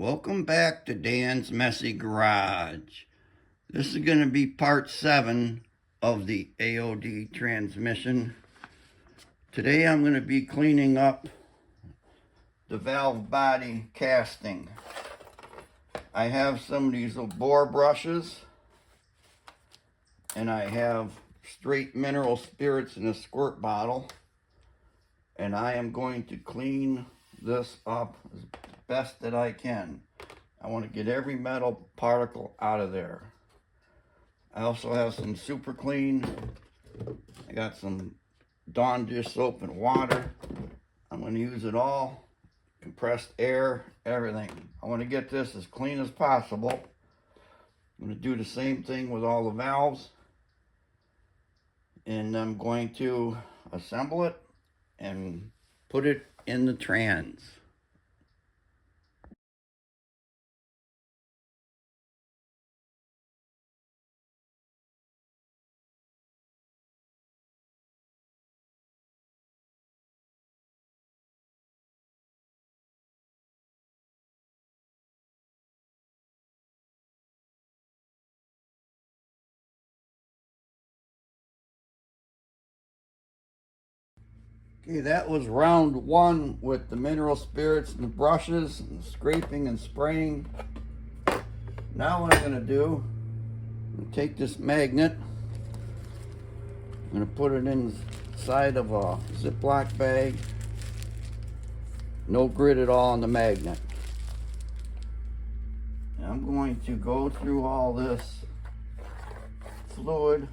Welcome back to Dan's Messy Garage. This is going to be part 7 of the AOD transmission. Today I'm going to be cleaning up the valve body casting. I have some of these little bore brushes, and I have straight mineral spirits in a squirt bottle, and I am going to clean this up as best that I can. I want to get every metal particle out of there. I also have some super clean. I got some Dawn dish soap and water. I'm going to use it all. Compressed air, everything. I want to get this as clean as possible. I'm going to do the same thing with all the valves. And I'm going to assemble it and put it in the trans. Okay, that was round 1 with the mineral spirits and the brushes and scraping and spraying. Now what I'm going to do, I'm going to take this magnet, I'm going to put it inside of a Ziploc bag. No grit at all on the magnet. And I'm going to go through all this fluid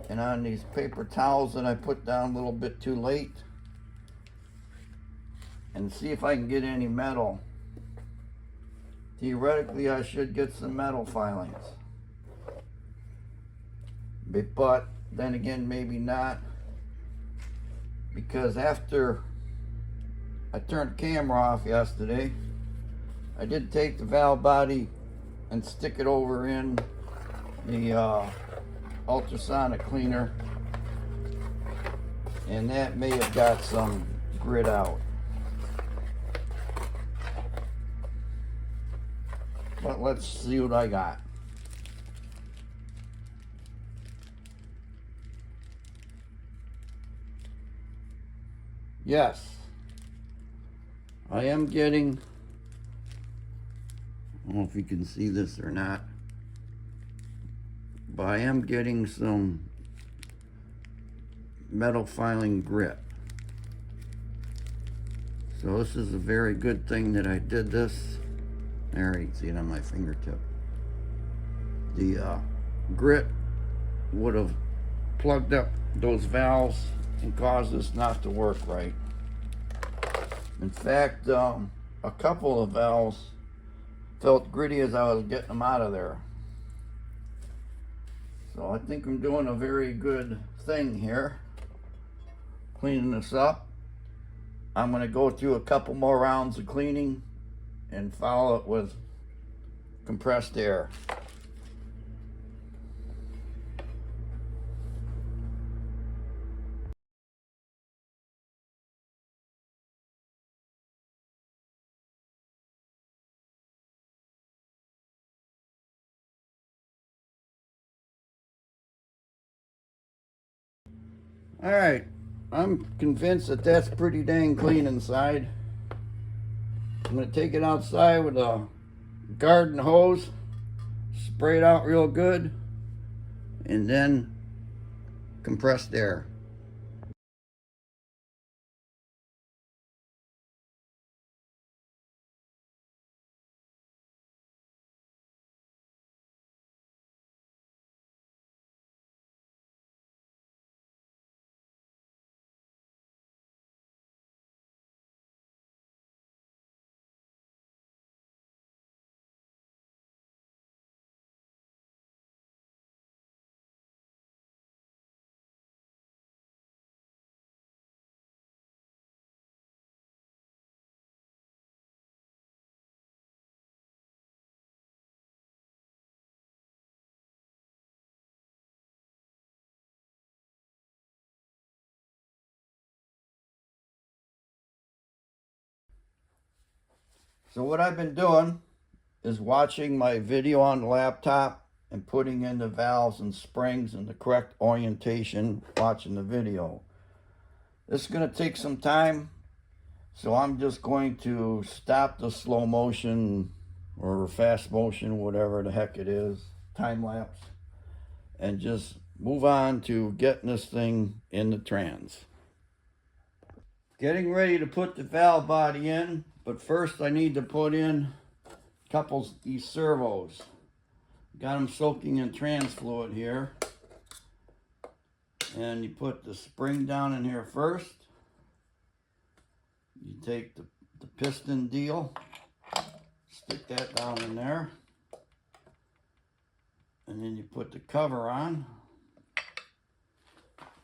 and on these paper towels that I put down a little bit too late, and see if I can get any metal. Theoretically, I should get some metal filings, but then again, maybe not, because after I turned the camera off yesterday, I did take the valve body and stick it over in the ultrasonic cleaner, and that may have got some grit out. But let's see what I got. Yes, I am getting, I don't know if you can see this or not, but I am getting some metal filing grit. So this is a very good thing that I did this. There, you can see it on my fingertip. The grit would have plugged up those valves and caused this not to work right. In fact, a couple of valves felt gritty as I was getting them out of there. So I think I'm doing a very good thing here, cleaning this up. I'm going to go through a couple more rounds of cleaning and follow it with compressed air. All right, I'm convinced that that's pretty dang clean inside. I'm going to take it outside with a garden hose, spray it out real good, and then compressed air. So what I've been doing is watching my video on the laptop and putting in the valves and springs in the correct orientation, watching the video. This is going to take some time, so I'm just going to stop the slow motion or fast motion, whatever the heck it is, time lapse, and just move on to getting this thing in the trans. Getting ready to put the valve body in, but first I need to put in a couple of these servos. Got them soaking in trans fluid here. And you put the spring down in here first. You take the piston deal, stick that down in there. And then you put the cover on.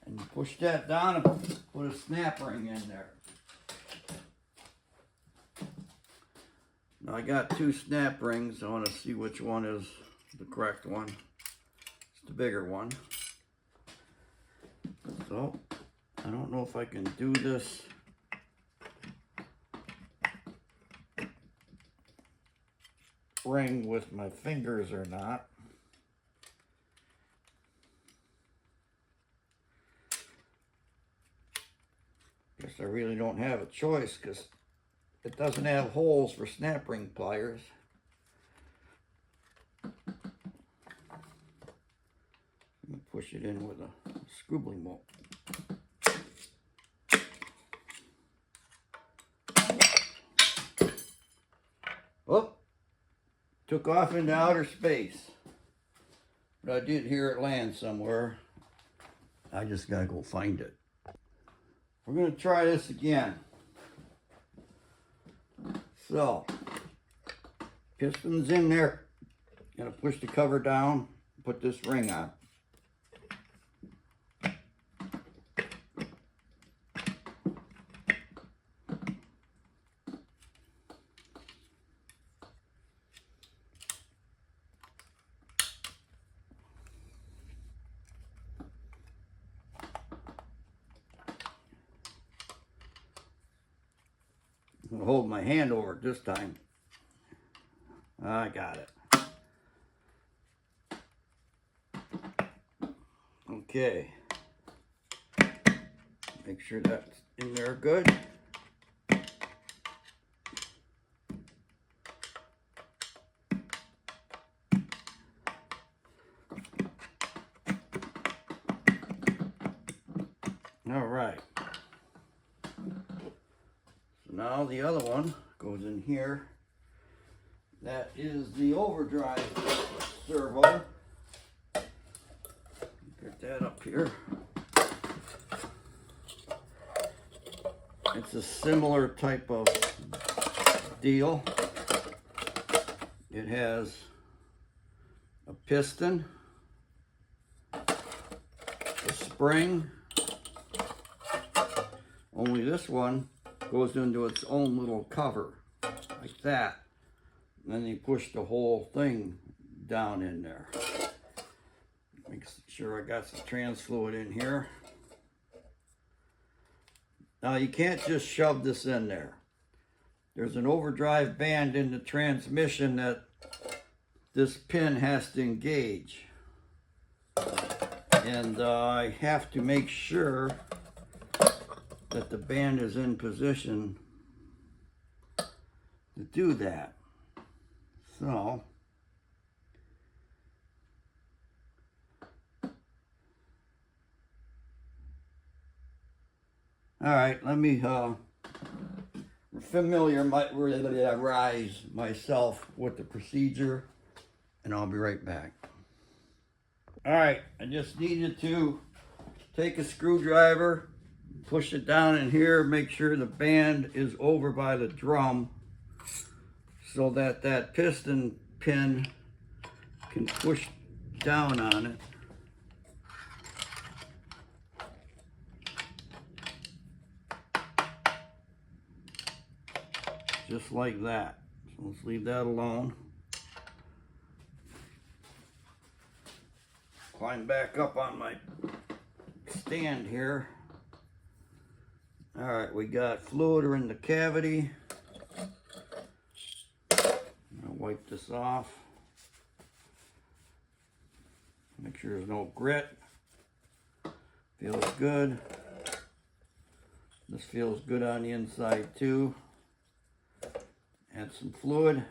And you push that down and put a snap ring in there. Now I got two snap rings. I want to see which one is the correct one. It's the bigger one. So I don't know if I can do this ring with my fingers or not. Guess I really don't have a choice because it doesn't have holes for snap ring pliers. I'm going to push it in with a scribbling mold. Oh, took off into outer space. But I did hear it land somewhere. I just got to go find it. We're going to try this again. So, piston's in there. Gonna push the cover down, put this ring on. I'm gonna hold my hand over it this time. I got it. Okay. Make sure that's in there good. All right. So now the other one goes in here. That is the overdrive servo. Get that up here. It's a similar type of deal. It has a piston, a spring, only this one goes into its own little cover, like that. And then you push the whole thing down in there. Make sure I got some trans fluid in here. Now you can't just shove this in there. There's an overdrive band in the transmission that this pin has to engage. And I have to make sure that the band is in position to do that. So, all right, let me familiarize myself with the procedure, and I'll be right back. All right, I just needed to take a screwdriver, push it down in here, make sure the band is over by the drum so that that piston pin can push down on it. Just like that. So let's leave that alone. Climb back up on my stand here. All right, we got fluid in the cavity. wipe this off. Make sure there's no grit. Feels good. This feels good on the inside too. Add some fluid,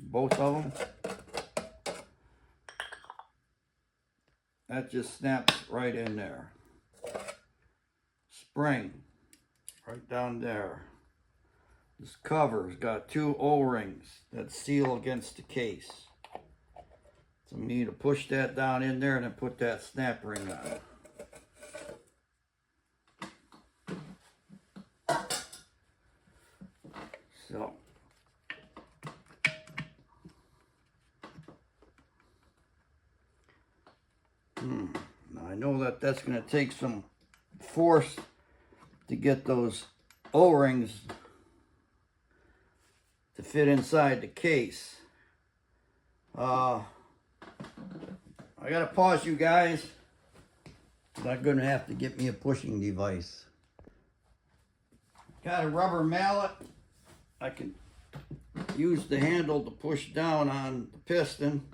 both of them. That just snaps right in there. Spring, right down there. This cover's got 2 O-rings that seal against the case. So we need to push that down in there and then put that snap ring on. So, now I know that that's going to take some force to get those O-rings to fit inside the case. I gotta pause you guys. I'm gonna have to get me a pushing device. Got a rubber mallet. I can use the handle to push down on the piston.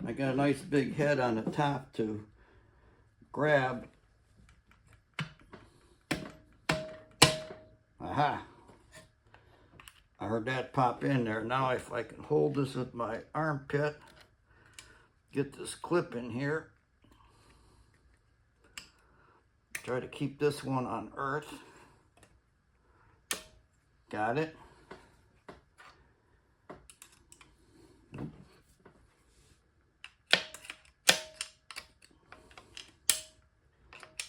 I got a nice big head on the top to grab. Aha! I heard that pop in there. Now if I can hold this with my armpit, get this clip in here. Try to keep this one on earth. Got it.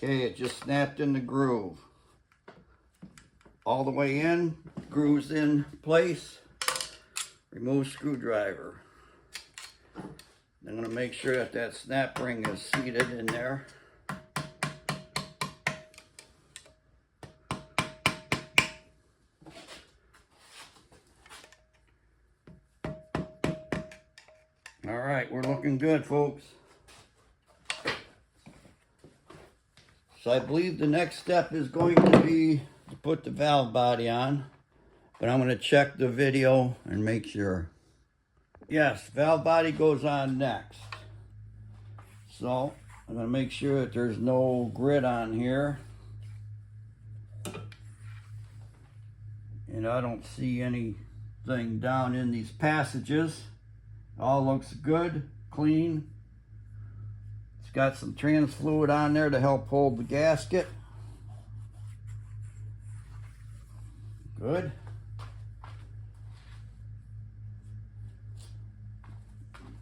Okay, it just snapped in the groove. All the way in, grooves in place. Remove screwdriver. I'm going to make sure that that snap ring is seated in there. All right, we're looking good, folks. So I believe the next step is going to be to put the valve body on, but I'm going to check the video and make sure. Yes, valve body goes on next. So I'm going to make sure that there's no grit on here. And I don't see anything down in these passages. All looks good, clean. It's got some trans fluid on there to help hold the gasket. Good.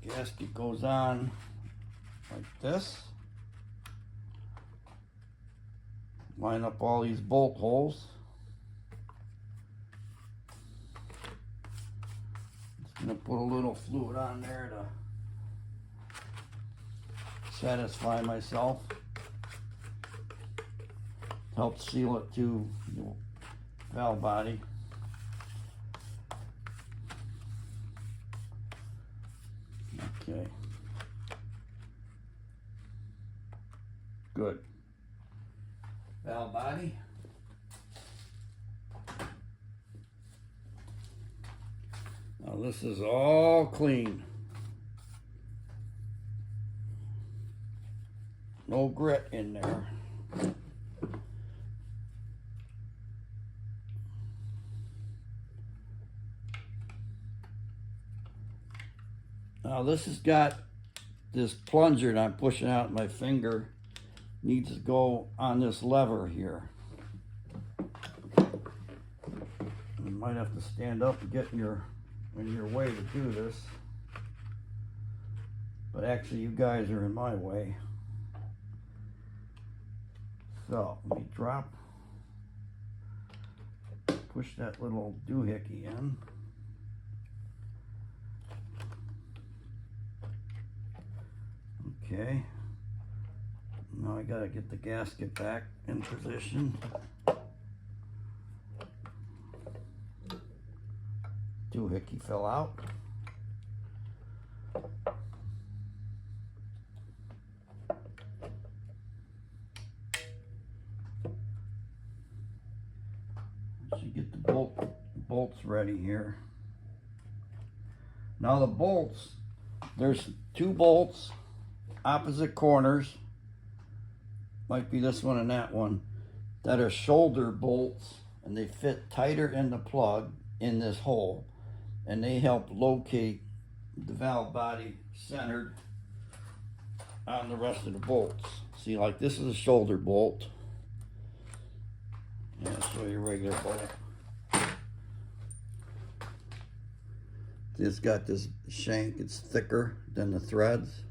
Gasket goes on like this. Line up all these bolt holes. Just gonna put a little fluid on there to satisfy myself. Help seal it to the valve body. Okay. Good. Valve body. Now this is all clean. No grit in there. Now this has got this plunger that I'm pushing out my finger, needs to go on this lever here. You might have to stand up and get in your way to do this. But actually you guys are in my way. So let me drop, push that little doohickey in. Okay, now I gotta get the gasket back in position. Doohickey fell out. Should get the bolts ready here. Now the bolts, there's 2 bolts, opposite corners, might be this one and that one, that are shoulder bolts, and they fit tighter in the plug in this hole, and they help locate the valve body centered on the rest of the bolts. See, like this is a shoulder bolt. Yeah, show you a regular bolt. It's got this shank, it's thicker than the threads.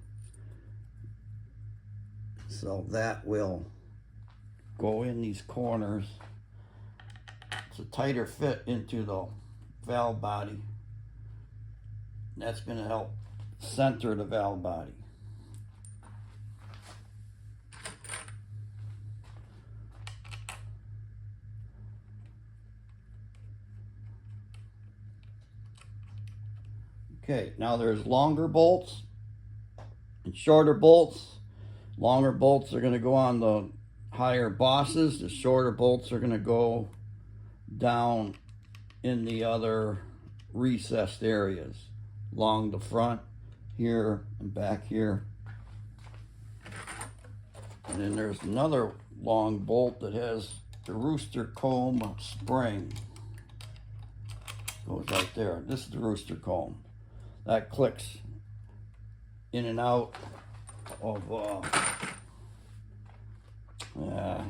So that will go in these corners. It's a tighter fit into the valve body. That's going to help center the valve body. Okay, now there's longer bolts and shorter bolts. Longer bolts are going to go on the higher bosses. The shorter bolts are going to go down in the other recessed areas along the front here and back here. And then there's another long bolt that has the rooster comb spring. Goes right there. This is the rooster comb. That clicks in and out of,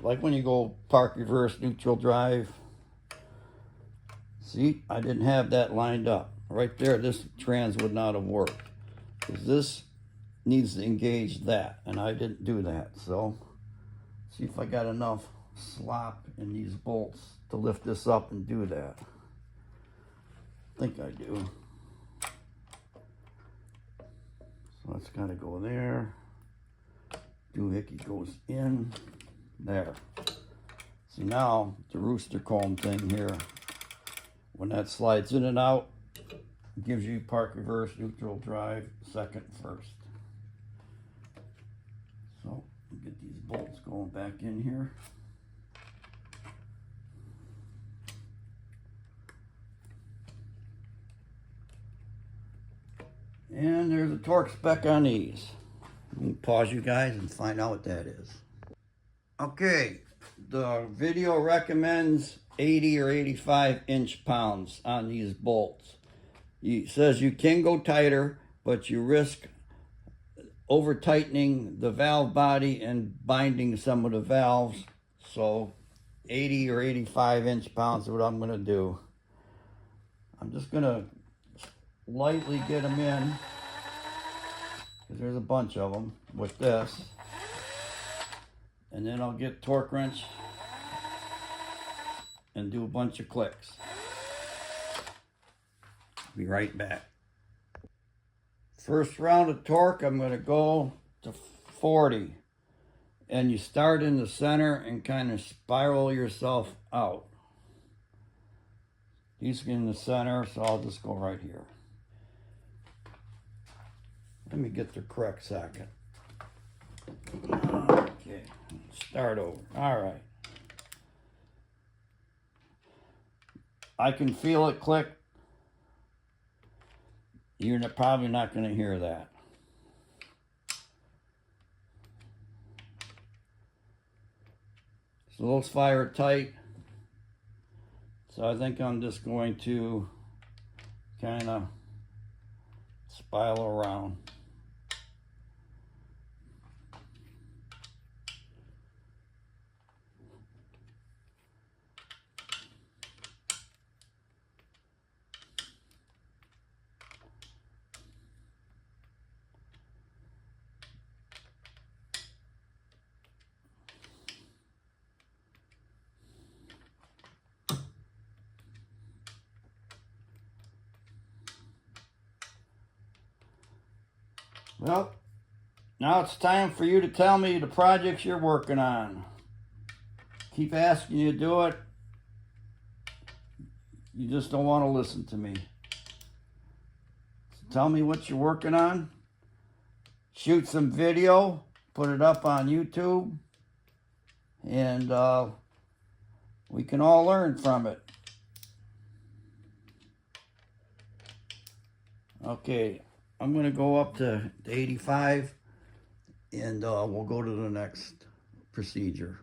like when you go park, reverse, neutral, drive. See, I didn't have that lined up. Right there, this trans would not have worked, because this needs to engage that, and I didn't do that. So, see if I got enough slop in these bolts to lift this up and do that. I think I do. So that's got to go there. Doohickey goes in there. See, now the rooster comb thing here, when that slides in and out, it gives you park, reverse, neutral, drive, second, first. So get these bolts going back in here. And there's a torque spec on these. Let me pause you guys and find out what that is. Okay, the video recommends 80 or 85 inch-pounds on these bolts. It says you can go tighter, but you risk over tightening the valve body and binding some of the valves. So 80 or 85 inch-pounds is what I'm gonna do. I'm just gonna lightly get them in, because there's a bunch of them with this, and then I'll get torque wrench and do a bunch of clicks. Be right back. First round of torque, I'm going to go to 40, and you start in the center and kind of spiral yourself out. He's in the center, so I'll just go right here. Let me get the correct socket. Okay, start over. All right. I can feel it click. You're probably not going to hear that. So those fire tight. So I think I'm just going to kind of spiral around. Well, now it's time for you to tell me the projects you're working on. Keep asking you to do it. You just don't want to listen to me. So tell me what you're working on. Shoot some video. Put it up on YouTube. And we can all learn from it. Okay, I'm going to go up to 85 and we'll go to the next procedure.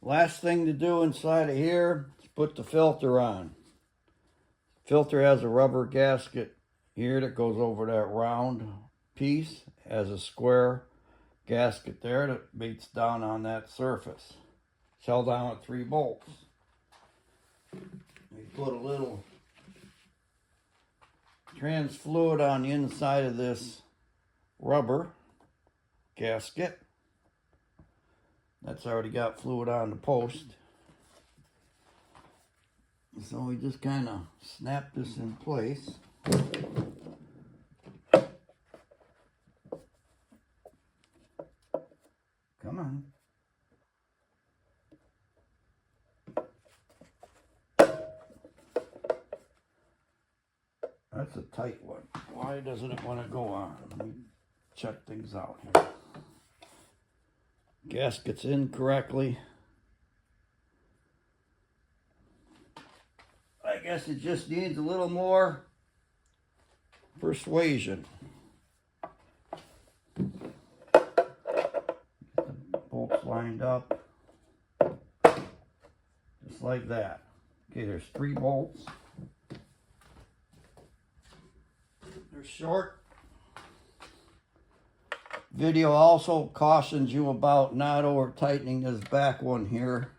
Last thing to do inside of here is put the filter on. Filter has a rubber gasket here that goes over that round piece, has a square gasket there that beats down on that surface. It's held down with 3 bolts. We put a little trans fluid on the inside of this rubber gasket. That's already got fluid on the post. So we just kind of snap this in place. Come on. That's a tight one. Why doesn't it want to go on? Let me check things out here. Gasket's in correctly. I guess it just needs a little more persuasion. Get the bolts lined up. Just like that. Okay, there's 3 bolts. They're short. Video also cautions you about not over tightening this back one here,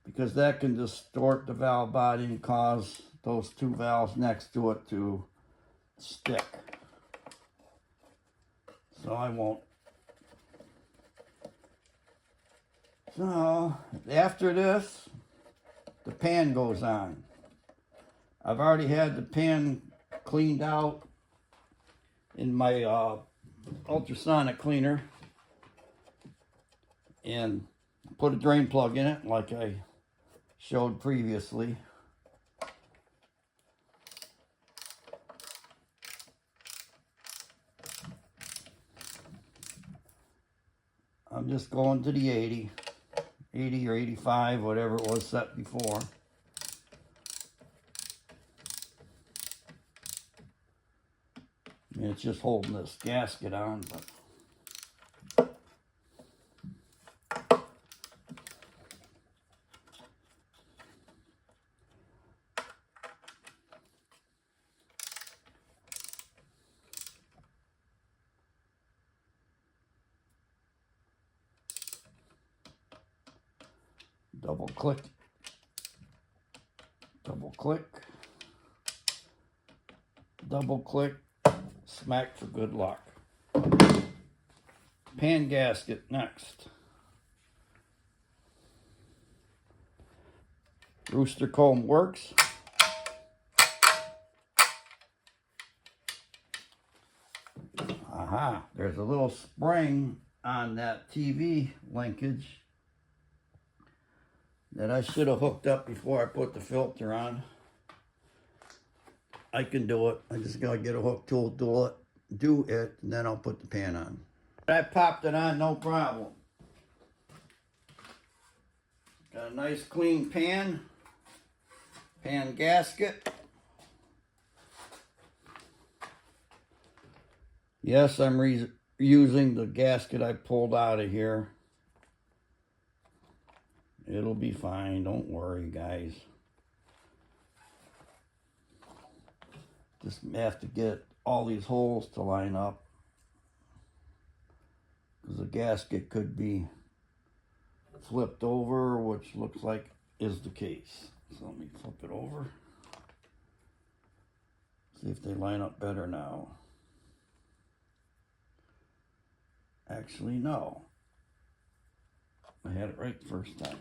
because that can distort the valve body and cause those 2 valves next to it to stick. So I won't. So after this, the pan goes on. I've already had the pan cleaned out in my ultrasonic cleaner and put a drain plug in it like I showed previously. I'm just going to the 80 or 85, whatever it was set before. I mean, it's just holding this gasket on, but double click, double click, smack for good luck. Pan gasket next. Rooster comb works. Aha, there's a little spring on that TV linkage that I should have hooked up before I put the filter on. I can do it. I just gotta get a hook tool, do it, and then I'll put the pan on. I popped it on, no problem. Got a nice clean pan gasket. Yes, I'm using the gasket I pulled out of here. It'll be fine, don't worry, guys. Just have to get all these holes to line up, because the gasket could be flipped over, which looks like is the case. So let me flip it over. See if they line up better now. Actually, no. I had it right the first time.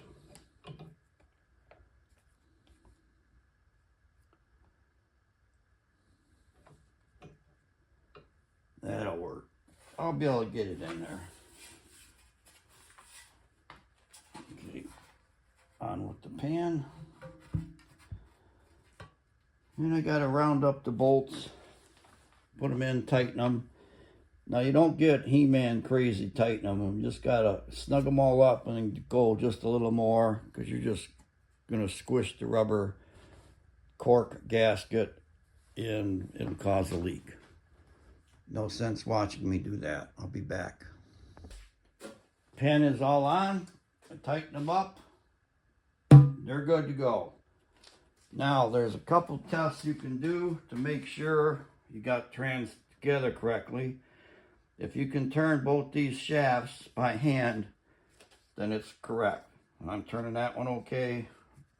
That'll work. I'll be able to get it in there. Okay, on with the pan. And I gotta round up the bolts, put them in, tighten them. Now you don't get He-Man crazy tightening them. You just gotta snug them all up and then go just a little more, because you're just gonna squish the rubber cork gasket and it'll cause a leak. No sense watching me do that. I'll be back. Pin is all on. I tighten them up. They're good to go. Now there's a couple tests you can do to make sure you got trans together correctly. If you can turn both these shafts by hand, then it's correct. And I'm turning that one okay.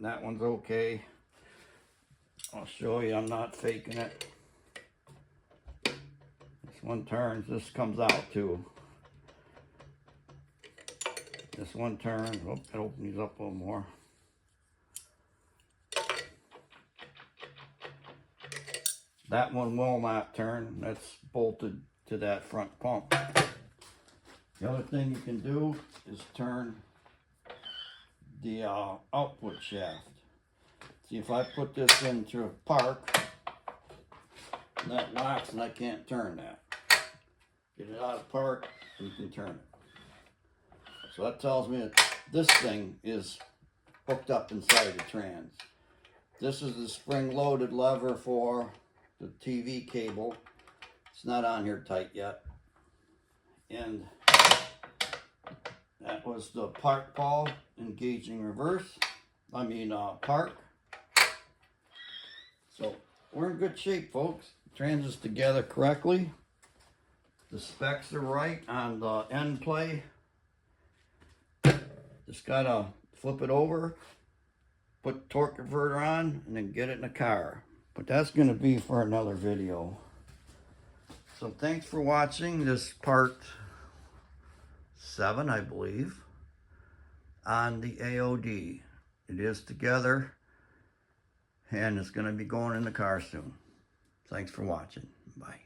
That one's okay. I'll show you, I'm not faking it. This one turns, this comes out too. This one turns, oh, it opens these up a little more. That one will not turn, that's bolted to that front pump. The other thing you can do is turn the output shaft. See, if I put this into park, that locks and I can't turn that. Get it out of park, and you can turn it. So that tells me that this thing is hooked up inside the trans. This is the spring-loaded lever for the TV cable. It's not on here tight yet. And that was the park ball engaging reverse. Park. So we're in good shape, folks. Trans is together correctly. The specs are right on the end play. Just gotta flip it over, put torque converter on, and then get it in the car. But that's gonna be for another video. So thanks for watching this part 7, I believe, on the AOD. It is together, and it's gonna be going in the car soon. Thanks for watching. Bye.